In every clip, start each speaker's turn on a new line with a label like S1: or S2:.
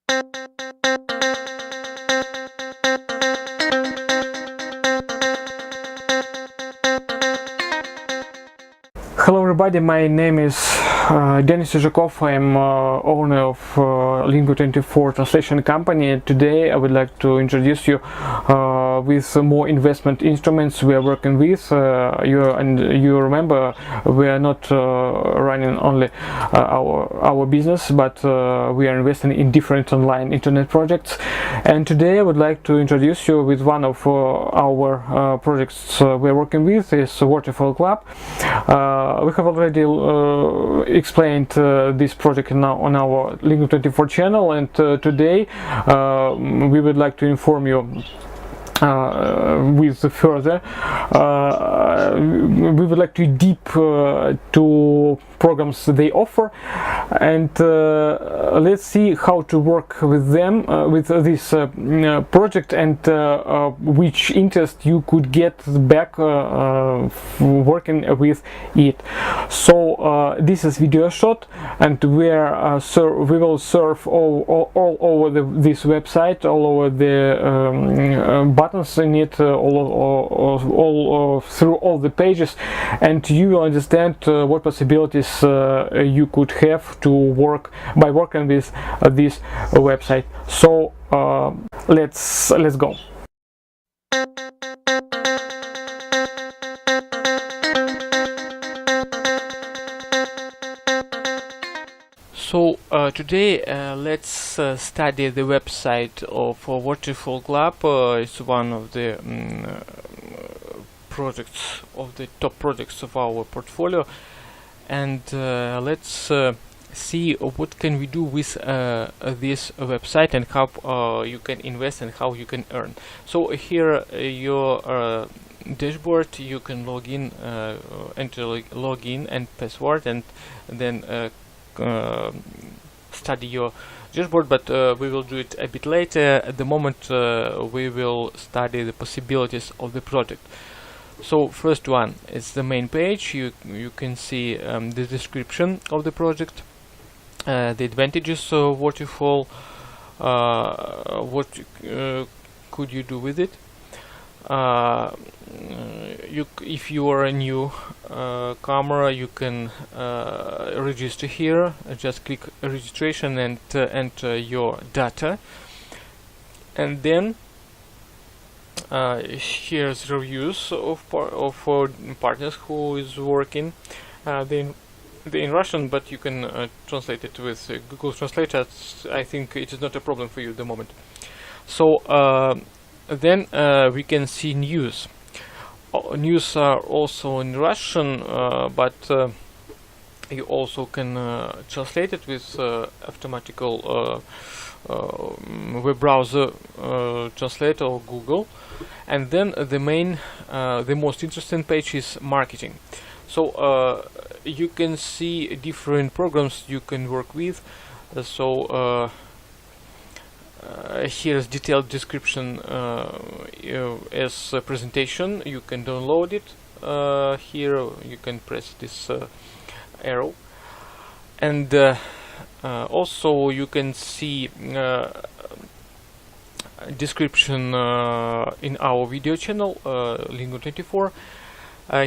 S1: Hello everybody, my name is Denis Izhikov. I am owner of Lingua24 translation company. Today I would like to introduce you with more investment instruments we are working with. You remember we are not running only our business, but we are investing in different online internet projects. And today I would like to introduce you with one of our projects we are working with, is Waterfall Club. We have already explained this project now on our Lingua24 channel, and today we would like to inform you with further. We would like to deep to programs they offer, and let's see how to work with them, with this project, and which interest you could get back working with it. So this is video shot, and we will serve all over this website, all over the buttons in it, all through all the pages, and you will understand what possibilities you could have to work by working with this website. So let's go. So today let's study the website of Waterfall Club. It's one of the projects, of the top projects of our portfolio, and let's see what can we do with this website, and how you can invest and how you can earn. So here your dashboard, you can log in, enter login and password, and then study your dashboard, but we will do it a bit later. At the moment we will study the possibilities of the project. So first one is the main page. You can see the description of the project, the advantages of Waterfall, what could you do with it. If you are a new camera, you can register here. Just click registration and enter your data, and then here's reviews of partners who is working. They're in Russian, but you can translate it with Google Translator. I think it is not a problem for you at the moment. So then we can see news. News are also in Russian, but you also can translate it with automatical web browser translator or Google. And then the main, the most interesting page is marketing. So you can see different programs you can work with. Here's detailed description as a presentation. You can download it. Here you can press this arrow, and also you can see description in our video channel, Lingua24.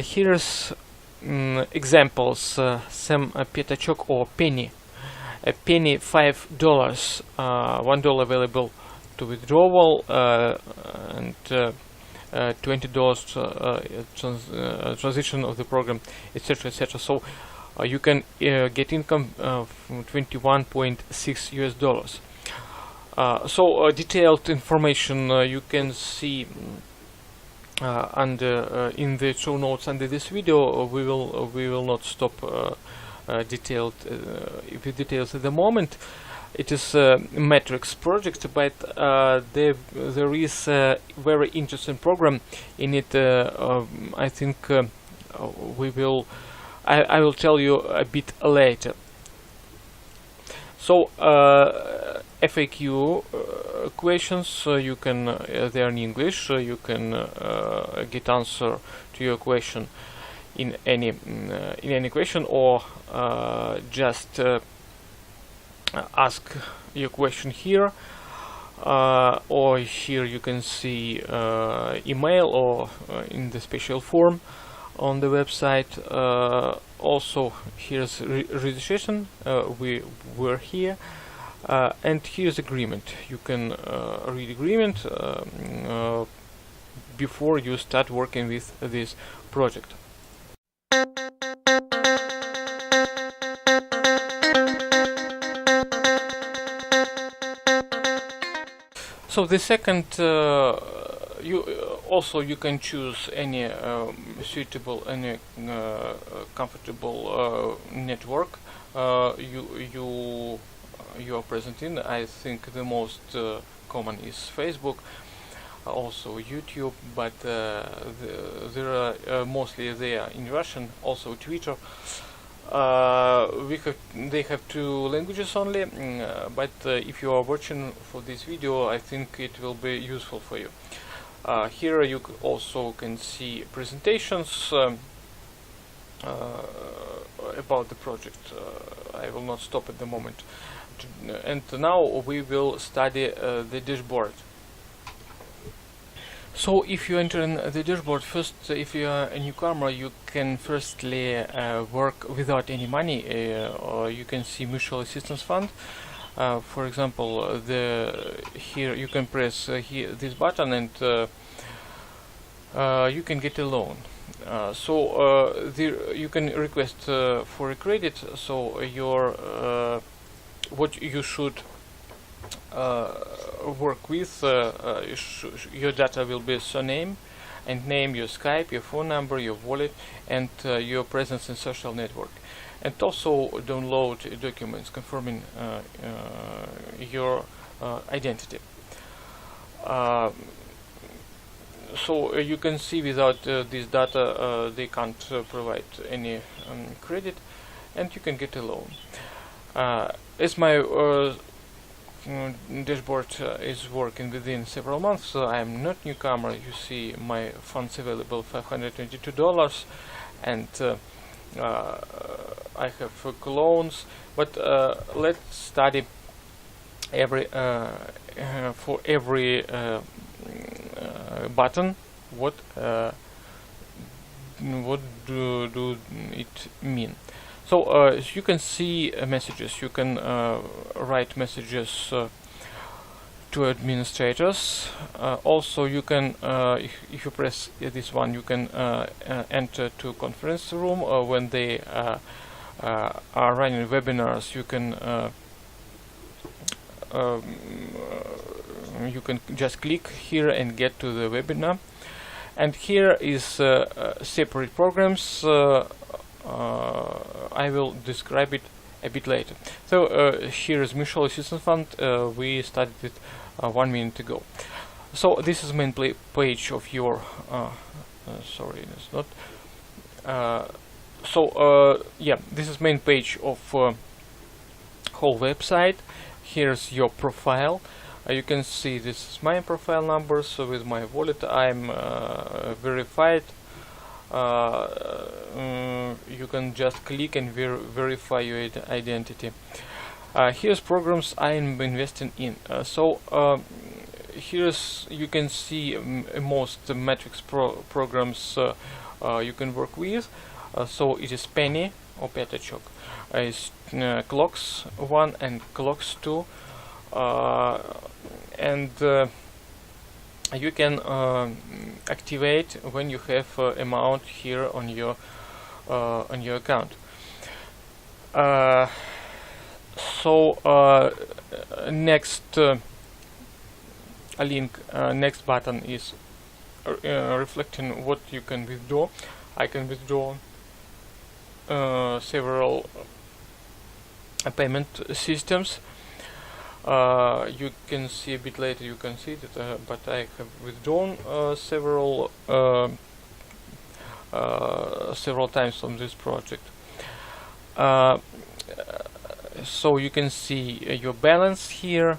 S1: Here's examples. Some petachok or penny. A penny, $5, $1 available to withdrawal, and $20 transition of the program, etc., etc. So you can get income from $21.6 US. So detailed information you can see under in the show notes under this video. We will not stop detailed with details at the moment. It is a metrics project, but there is a very interesting program in it. I think I will tell you a bit later. So FAQ questions, you can they are in English. You can get answer to your question in any question, or just ask your question here, or here you can see email or in the special form on the website. Also here's registration, we're here, and here's agreement. You can read agreement before you start working with this project. So the second, you can choose any suitable, any comfortable network you are present in. I think the most common is Facebook, also YouTube, but there are mostly there in Russian, also Twitter. They have 2 languages only, but if you are watching for this video, I think it will be useful for you. Here you also can see presentations about the project. I will not stop at the moment. And now we will study the dashboard. So if you enter in the dashboard, first, if you are a newcomer, you can firstly work without any money, or you can see mutual assistance fund. For example, here you can press here this button, and you can get a loan. You can request for a credit. So what you should work with, your data will be surname and name, your Skype, your phone number, your wallet, and your presence in social network. And also download documents confirming your identity. So you can see without this data they can't provide any credit, and you can get a loan. As my dashboard is working within several months, so I am not newcomer. You see my funds available, $522, and I have loans. But let's study for every button what do it mean. So as you can see messages, you can write messages to administrators. Also you can, if you press this one, you can enter to conference room when they are running webinars. You can just click here and get to the webinar. And here is separate programs. I will describe it a bit later. So here is Mutual Assistance Fund. We started it 1 minute ago. So this is main page of your sorry, it's not yeah, this is main page of whole website. Here's your profile. You can see this is my profile number. So with my wallet I'm verified. You can just click and verify your identity. Here's programs I am investing in. Here's you can see most metrics programs you can work with. So it is Penny or Petachok. It's Clocks 1 and Clocks 2, and you can activate when you have amount here on your account. Next link, next button is reflecting what you can withdraw. I can withdraw several payment systems. You can see a bit later, you can see that, but I have withdrawn several times from this project. So you can see your balance here.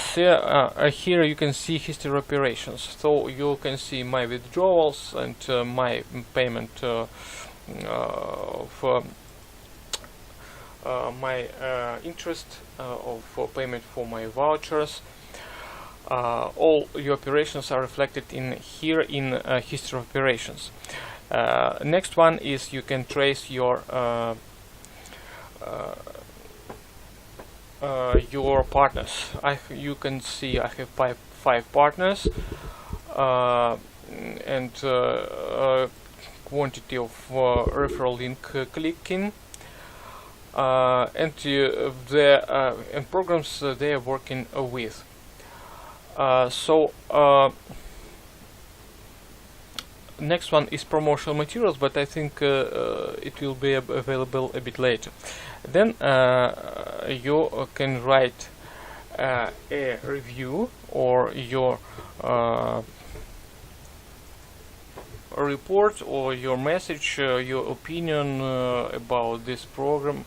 S1: Here you can see history operations. So you can see my withdrawals and my payment my interest of payment for my vouchers. All your operations are reflected in here in history of operations. Next one is you can trace your partners. You can see I have five partners, and quantity of referral link clicking, and the and programs they are working with. Next one is promotional materials, but I think it will be available a bit later. Then you can write a review or your report or your message, your opinion about this program,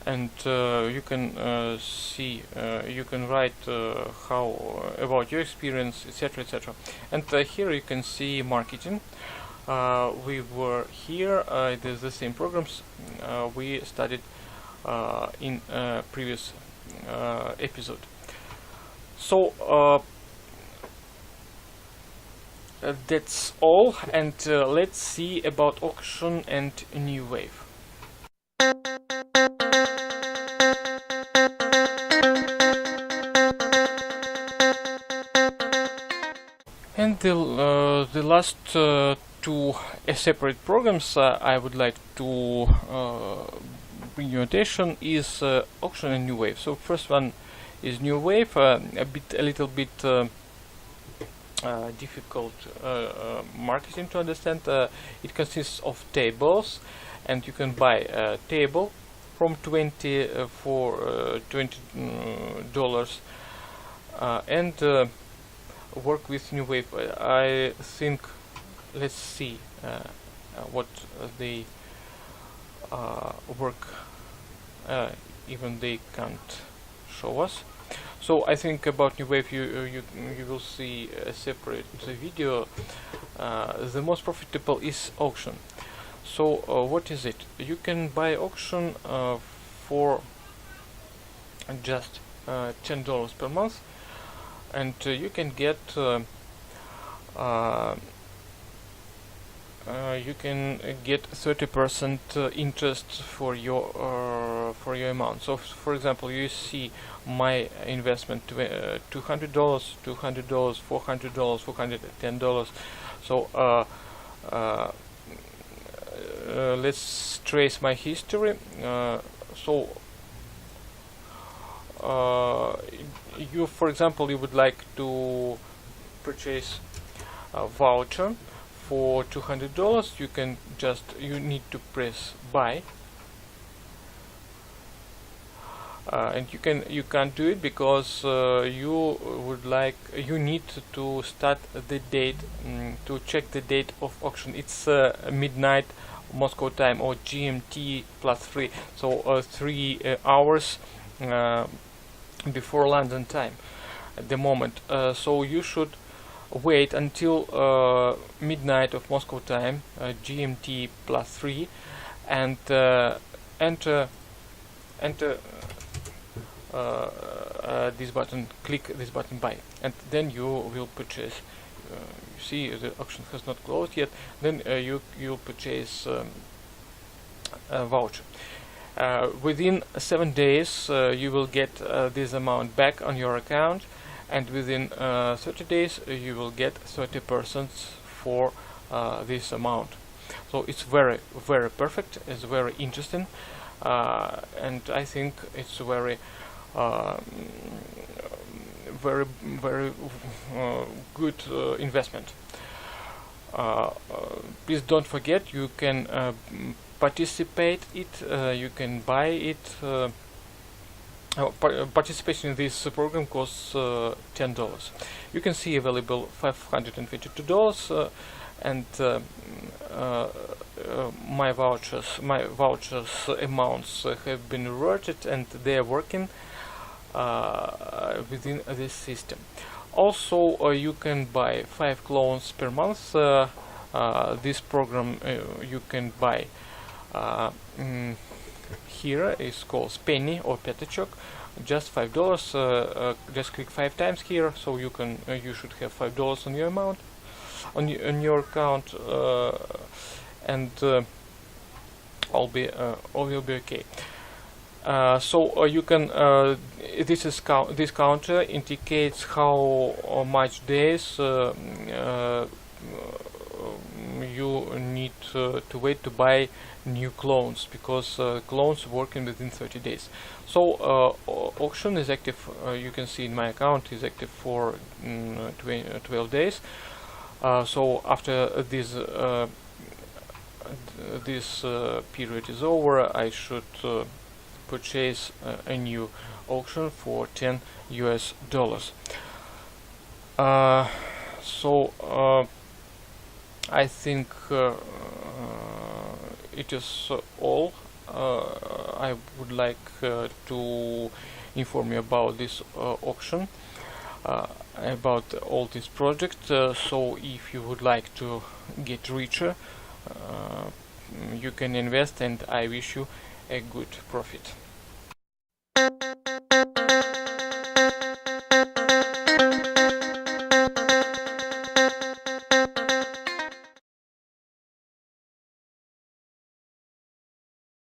S1: and you can see, you can write how about your experience, etc., etc. And here you can see marketing. We were here. It is the same programs we studied in previous episode. So that's all, and let's see about auction and new wave. And the last two separate programs I would like to bring your attention is auction and new wave. So first one is new wave, a little bit difficult marketing to understand. It consists of tables, and you can buy a table from $20 for $20 and work with new wave. I think, let's see what they work. Even they can't show us. So I think about new wave you will see a separate video. The most profitable is auction. So what is it? You can buy auction for just $10 per month, and you can get you can get 30% interest for your amount. So for example, you see my investment $200, $200, $400, $410. So let's trace my history. So you, for example, you would like to purchase a voucher for $200. You can you need to press buy, and you can't do it because you need to start the date, to check the date of auction. It's midnight Moscow time, or GMT +3, so 3 hours before London time at the moment. So you should wait until midnight of Moscow time, GMT +3, and enter this button, click this button buy, and then you will purchase. You see the auction has not closed yet. Then you'll purchase a voucher. Within 7 days you will get this amount back on your account, and within 30 days you will get 30% for this amount. So it's very perfect. It's very interesting, and I think it's very good investment. Please don't forget, you can participate it, you can buy it. Participation in this program costs $10. You can see available $552, and my vouchers amounts have been reverted, and they are working within this system. Also, you can buy 5 clones per month. This program you can buy here is called penny or petachok, just $5. Just click 5 times here, so you can you should have $5 on your amount on your account, and all will be okay. So you can this counter indicates how much days you need to wait to buy new clones, because clones working within 30 days. So auction is active, you can see in my account is active for 12 days. So after this period is over, I should purchase a new auction for $10. So I think it is all. I would like to inform you about this auction, about all this project. So if you would like to get richer, you can invest, and I wish you a good profit.